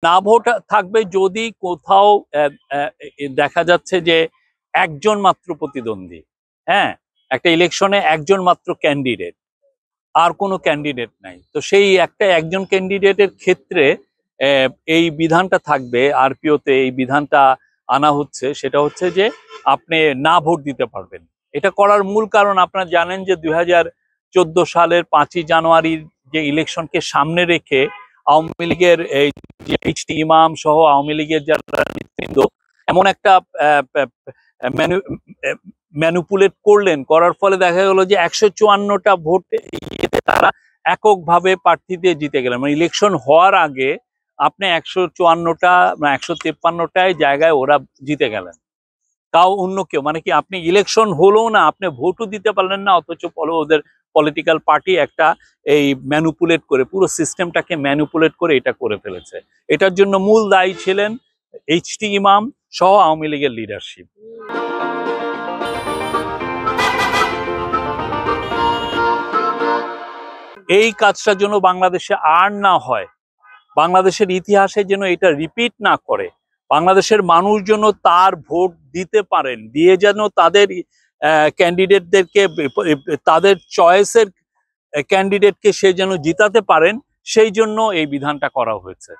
না ভোট থাকবে যদি কোথাও দেখা যাচ্ছে যে একজন মাত্র প্রতিদ্বন্দ্বী, হ্যাঁ, একটা ইলেকশনে একজন মাত্র ক্যান্ডিডেট, আর কোনো ক্যান্ডিডেট নাই, তো সেই একজন ক্যান্ডিডেটের ক্ষেত্রে এই বিধানটা থাকবে। আরপিওতে এই বিধানটা আনা হচ্ছে, সেটা হচ্ছে যে আপনি না ভোট দিতে পারবেন। এটা করার মূল কারণ আপনারা জানেন যে 2014 সালের 5ই জানুয়ারির যে ইলেকশনকে সামনে রেখে আওয়ামী লীগের এই যে এইচটি ইমাম সহ আওয়ামী লীগের যারা নেতৃবৃন্দ এমন একটা ম্যানুপুলেট করলেন, করার ফলে দেখা গেল যে 154টা ভোট তারা এককভাবে প্রার্থী দিয়ে জিতে গেলেন। মানে ইলেকশন হওয়ার আগে আপনি 154টা 153টায় জায়গায় ওরা জিতে গেলেন, তাও অন্য কেউ। মানে কি, আপনি ইলেকশন হলো না, আপনি ভোটও দিতে পারলেন না, অথচ ওদের পলিটিক্যাল পার্টি একটা এই ম্যানুপুলেট করে পুরো সিস্টেমটাকে ম্যানুপুলেট করে এটা করে ফেলেছে। এটার জন্য মূল দায়ী ছিলেন এইচটি ইমাম সহ আওয়ামী লীগের লিডারশিপ। এই কাজটা যেন বাংলাদেশে আর না হয়, বাংলাদেশের ইতিহাসে যেন এটা রিপিট না করে, বাংলাদেশের মানুষ যেন তার ভোট দিতে পারেন, দিয়ে যেন তাদের ক্যান্ডিডেটদেরকে, তাদের চয়েসের ক্যান্ডিডেটকে সে যেন জিতাতে পারেন, সেই জন্য এই বিধানটা করা হয়েছে।